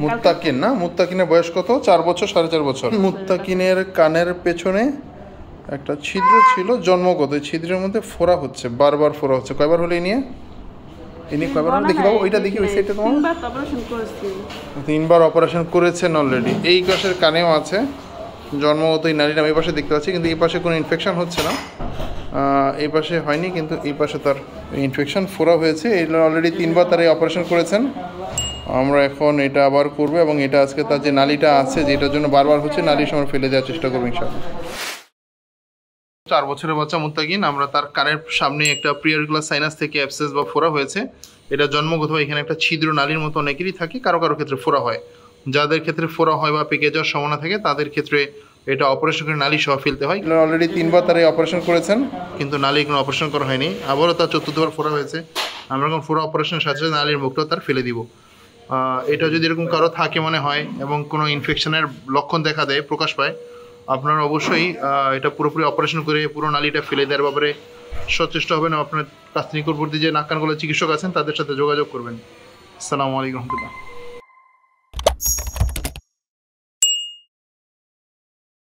মুত্তাকিন না, মুত্তাকিনের বয়স কত? 4 বছর, 4.5 বছর। মুত্তাকিনের কানের পেছনে একটা ছিদ্র ছিল জন্মগত, ছিদ্রের মধ্যে ফোড়া হচ্ছে, বারবার ফোড়া হচ্ছে। কয়বার হলো এই নিয়ে কয়বার হলো দেখি বাবু, ওইটা দেখি, ওই সাইডটা তোমার। 3বার অপারেশন করেছেন অলরেডি। এই পাশের কানেও আছে জন্মগত এই নারীটা, এই পাশে দেখতে পাচ্ছি, কিন্তু এই পাশে কোনো ইনফেকশন হচ্ছে না। এই পাশে হয়নি, কিন্তু এই পাশে তার ইনফেকশন ফোড়া হয়েছে। এটা অলরেডি 3বার তার এই অপারেশন করেছেন। আমরা এখন এটা আবার করবো, এবং এটা আজকে তার যে নালীটা আছে, যেটার জন্য বারবার হচ্ছে, নালীর সময় ফেলে দেওয়ার চেষ্টা করবো ইনশাআল্লাহ। 4 বছরের বাচ্চা মুত্তাকিন, আমরা তার কানের সামনে একটা প্রিঅরিকুলার সাইনাস থেকে অ্যাবসেস বা ফোড়া হয়েছে। এটা জন্মগত, এখানে একটা ছিদ্র নালীর মতো অনেকেরই থাকে, কারো কারো ক্ষেত্রে ফোড়া হয়। যাদের ক্ষেত্রে ফোড়া হয় বা পেকে যাওয়ার সম্ভাবনা থাকে, তাদের ক্ষেত্রে এটা অপারেশন করে নালী সহ ফেলতে হয়। অলরেডি 3বার তারা অপারেশন করেছেন, কিন্তু নালী কোনো অপারেশন করা হয়নি। আবারও তার 4বার ফোড়া হয়েছে। আমরা এখন ফোড়া অপারেশনের সাথে সাথে নালীর মুখটাও তার ফেলে দিব। এটা যদি এরকম কারো থাকে মনে হয় এবং কোনো ইনফেকশনের লক্ষণ দেখা দেয়, প্রকাশ পায়, আপনারা অবশ্যই এটা পুরোপুরি অপারেশন করে পুরো নালীটা ফেলে দেওয়ার ব্যাপারে সচেষ্ট হবেন। আপনার কাছ নিকটবর্তী যে নাক কান গলার চিকিৎসক আছেন তাদের সাথে যোগাযোগ করবেন। আসসালামু আলাইকুম রহমতুল্লাহ।